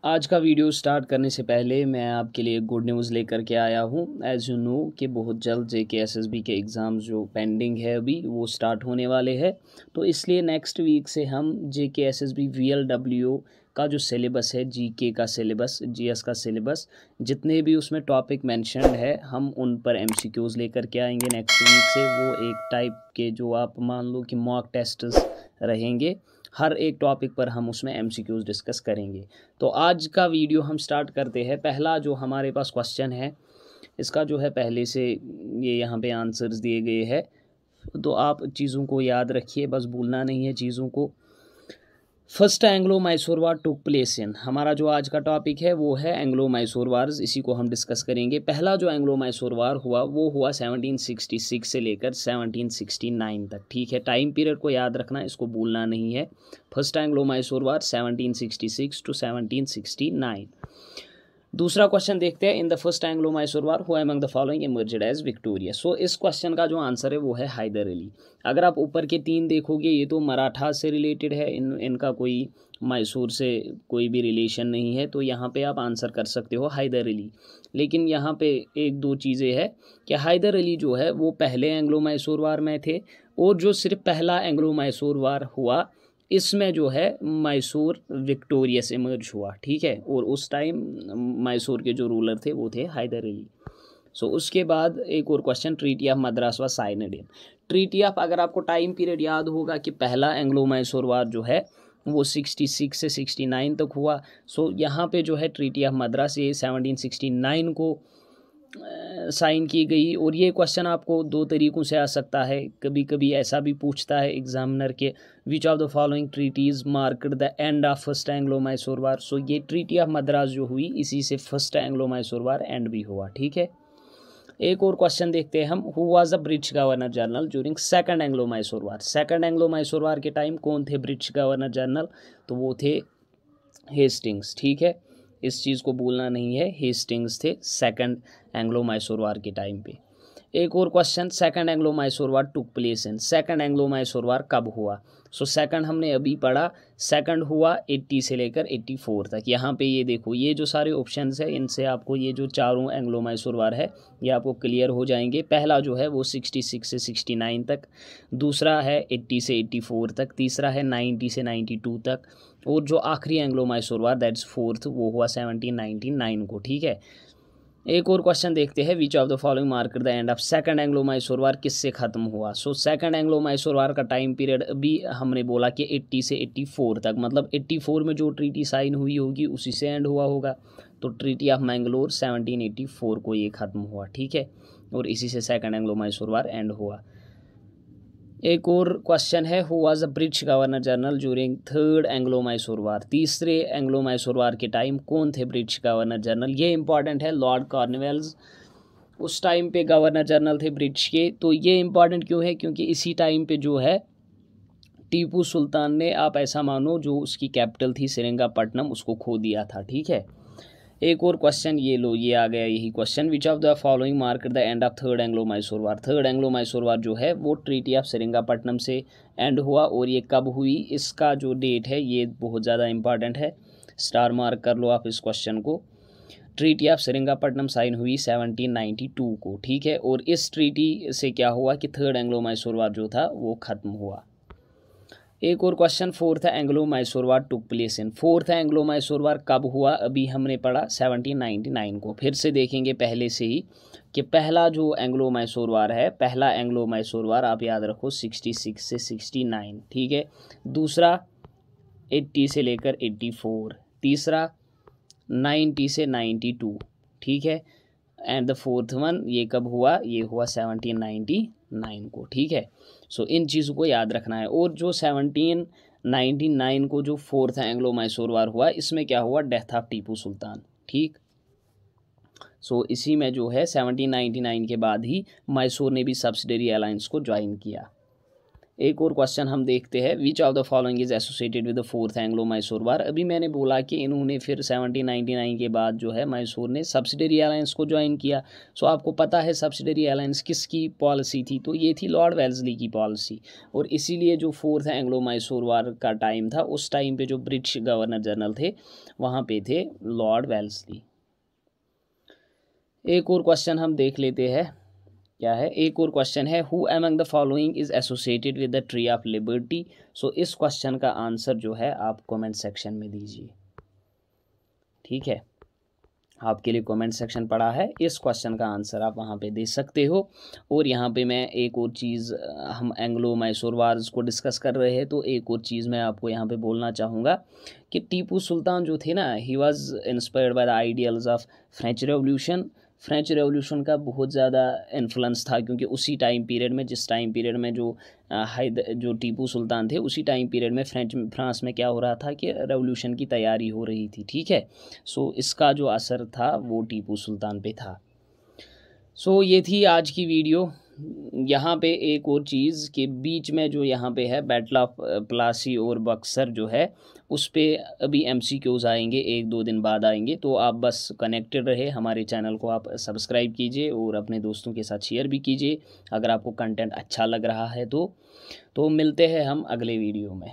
आज का video start करने से पहले मैं आपके लिए गुड न्यूज़ लेकर के आया हूँ। एज़ यू नो कि बहुत जल्द जेके एसएसबी के एग्ज़ाम्स जो पेंडिंग है अभी वो स्टार्ट होने वाले हैं। तो इसलिए नेक्स्ट वीक से हम जेके एसएसबी वीएलडब्ल्यू का जो सिलेबस है, जीके का सिलेबस, जीएस का सिलेबस, जितने भी उसमें टॉपिक मेंशन्ड है हम उन पर एमसीक्यूज़ लेकर के आएंगे नेक्स्ट वीक से। वो एक टाइप के जो आप मान लो कि मॉक टेस्ट्स रहेंगे, हर एक टॉपिक पर हम उसमें एमसीक्यूज़ डिस्कस करेंगे। तो आज का वीडियो हम स्टार्ट करते हैं। पहला जो हमारे पास क्वेश्चन है इसका जो है पहले से ये यहाँ पे आंसर्स दिए गए हैं, तो आप चीज़ों को याद रखिए, बस भूलना नहीं है चीज़ों को। First Anglo Mysore war took place इन, हमारा जो आज का टॉपिक है वो है एंग्लो मैसूर वार्स, इसी को हम डिस्कस करेंगे। पहला जो एंग्लो मैसूर वार हुआ वो हुआ 1766 से लेकर 1769 तक। ठीक है, टाइम पीरियड को याद रखना, इसको भूलना नहीं है। First Anglo Mysore war 1766 to 1769। दूसरा क्वेश्चन देखते हैं। In the first Anglo Mysore war who among the following emerged as victorious. So इस क्वेश्चन का जो आंसर है वो है हैदर अली। अगर आप ऊपर के तीन देखोगे ये तो मराठा से रिलेटेड है, इनका कोई मैसूर से कोई भी रिलेशन नहीं है, तो यहाँ पे आप आंसर कर सकते हो हैदर अली। लेकिन यहाँ पे एक दो चीज़ें हैं कि हैदर अली जो है वो पहले एंग्लो मैसूर वार में थे, और जो सिर्फ पहला एंग्लो मैसूर वार हुआ इसमें जो है मैसूर विक्टोरियस इमर्ज हुआ। ठीक है, और उस टाइम मैसूर के जो रूलर थे वो थे हैदर अली। सो उसके बाद एक और क्वेश्चन, ट्रीटी ऑफ मद्रास व साइनड इन। ट्रीटी ऑफ, अगर आपको टाइम पीरियड याद होगा कि पहला एंग्लो मैसूर वार जो है वो 66 से 69 तक हुआ। सो यहाँ पे जो है ट्रीटी ऑफ मद्रास ये 1769 को साइन की गई। और ये क्वेश्चन आपको दो तरीक़ों से आ सकता है, कभी कभी ऐसा भी पूछता है एग्जामिनर के which of the following treaties marked the end of first Anglo Mysore war. So ये ट्रीटी ऑफ मद्रास जो हुई इसी से first Anglo Mysore war end भी हुआ। ठीक है, एक और क्वेश्चन देखते हैं हम। Who was the British governor general during second Anglo Mysore war. Second Anglo Mysore war के टाइम कौन थे ब्रिटिश गवर्नर जनरल, तो वो थे हेस्टिंग्स। ठीक है, इस चीज़ को भूलना नहीं है, हेस्टिंग्स थे सेकंड एंग्लो मैसूर वार के टाइम पे। एक और question, second Anglo Mysore war took place in, second Anglo Mysore war कब हुआ। सो सेकंड हमने अभी पढ़ा, सेकंड हुआ 80 से लेकर 84 तक। यहाँ पे ये देखो, ये जो सारे ऑप्शंस है इनसे आपको ये जो चारों एंग्लो मैसूर वार है ये आपको क्लियर हो जाएंगे। पहला जो है वो 66 से 69 तक, दूसरा है 80 से 84 तक, तीसरा है 90 से 92 तक, और जो आखिरी Anglo Mysore war that's fourth वो हुआ 1799 को। ठीक है, एक और क्वेश्चन देखते हैं। Which of the following marked the end of second Anglo Mysore war किससे ख़त्म हुआ। So second Anglo Mysore war का टाइम पीरियड अभी हमने बोला कि 80 से 84 तक, मतलब 84 में जो ट्रीटी साइन हुई होगी उसी से एंड हुआ होगा। तो ट्रीटी ऑफ मैंगलोर 1784 को ये ख़त्म हुआ। ठीक है, और इसी से second Anglo Mysore war end हुआ। एक और क्वेश्चन है, who was the British governor general during third Anglo Mysore war. तीसरे एंग्लो मैसूर वार के टाइम कौन थे ब्रिटिश गवर्नर जनरल, ये इंपॉर्टेंट है। लॉर्ड कॉर्नवेल्स उस टाइम पे गवर्नर जनरल थे ब्रिटिश के। तो ये इंपॉर्टेंट क्यों है, क्योंकि इसी टाइम पे जो है टीपू सुल्तान ने, आप ऐसा मानो, जो उसकी कैपिटल थी सेरिंगापट्टनम उसको खो दिया था। ठीक है, एक और क्वेश्चन ये लो, ये आ गया यही question. Which of the following mark the end of third Anglo Mysore war. Third Anglo Mysore war जो है वो ट्रीटी ऑफ सेरिंगापट्टनम से एंड हुआ, और ये कब हुई इसका जो डेट है ये बहुत ज़्यादा इंपॉर्टेंट है, स्टार मार्क कर लो आप इस क्वेश्चन को। ट्रीटी ऑफ सेरिंगापट्टनम साइन हुई 1792 को। ठीक है, और इस ट्रीटी से क्या हुआ कि थर्ड एंग्लो मैसूर वार जो था वो ख़त्म हुआ। एक और question, fourth Anglo Mysore war took place in. Fourth Anglo Mysore war कब हुआ, अभी हमने पढ़ा 1799 को। फिर से देखेंगे पहले से ही कि पहला जो एंग्लो मैसूर वार है, पहला एंग्लो मैसूर वार आप याद रखो 66 से 69। ठीक है, दूसरा 80 से लेकर 84, तीसरा 90 से 92। ठीक है, एंड द फोर्थ वन ये कब हुआ, ये हुआ 1799 को। ठीक है, सो इन चीज़ों को याद रखना है। और जो 1799 को जो फोर्थ एंग्लो मैसूर वार हुआ इसमें क्या हुआ, डेथ ऑफ टीपू सुल्तान। ठीक, सो इसी में जो है 1799 के बाद ही मैसूर ने भी सब्सिडरी अलायंस को ज्वाइन किया। एक और क्वेश्चन हम देखते हैं, which of the following is associated with the fourth Anglo Mysore war. अभी मैंने बोला कि इन्होंने फिर 1799 के बाद जो है मैसूर ने सब्सिडरी अलायंस को ज्वाइन किया। सो आपको पता है सब्सिडरी अलायंस किसकी पॉलिसी थी, तो ये थी लॉर्ड वेल्सली की पॉलिसी। और इसीलिए जो फोर्थ एंग्लो मैसूर वार का टाइम था, उस टाइम पे जो ब्रिटिश गवर्नर जनरल थे वहाँ पे थे लॉर्ड वेल्सली। एक और क्वेश्चन हम देख लेते हैं, क्या है, एक और क्वेश्चन है, who among the following is associated with the tree of liberty. So इस क्वेश्चन का आंसर जो है आप कमेंट सेक्शन में दीजिए। ठीक है, आपके लिए कमेंट सेक्शन पड़ा है, इस क्वेश्चन का आंसर आप वहाँ पे दे सकते हो। और यहाँ पे मैं एक और चीज़, हम एंग्लो मैसूर वार्स को डिस्कस कर रहे हैं, तो एक और चीज़ मैं आपको यहाँ पे बोलना चाहूँगा कि टीपू सुल्तान जो थे ना, he was inspired by the ideals of French revolution. French revolution का बहुत ज़्यादा इन्फ्लुएंस था, क्योंकि उसी टाइम पीरियड में, जिस टाइम पीरियड में जो टीपू सुल्तान थे, उसी टाइम पीरियड में फ्रांस में क्या हो रहा था कि रेवोल्यूशन की तैयारी हो रही थी। ठीक है, सो इसका जो असर था वो टीपू सुल्तान पे था। सो ये थी आज की वीडियो। यहाँ पे एक और चीज़ के बीच में जो यहाँ पे है बैटल ऑफ प्लासी और बक्सर जो है, उस पर अभी MCQs आएंगे, 1-2 दिन बाद आएंगे। तो आप बस कनेक्टेड रहे, हमारे चैनल को आप सब्सक्राइब कीजिए और अपने दोस्तों के साथ शेयर भी कीजिए अगर आपको कंटेंट अच्छा लग रहा है तो मिलते हैं हम अगले वीडियो में।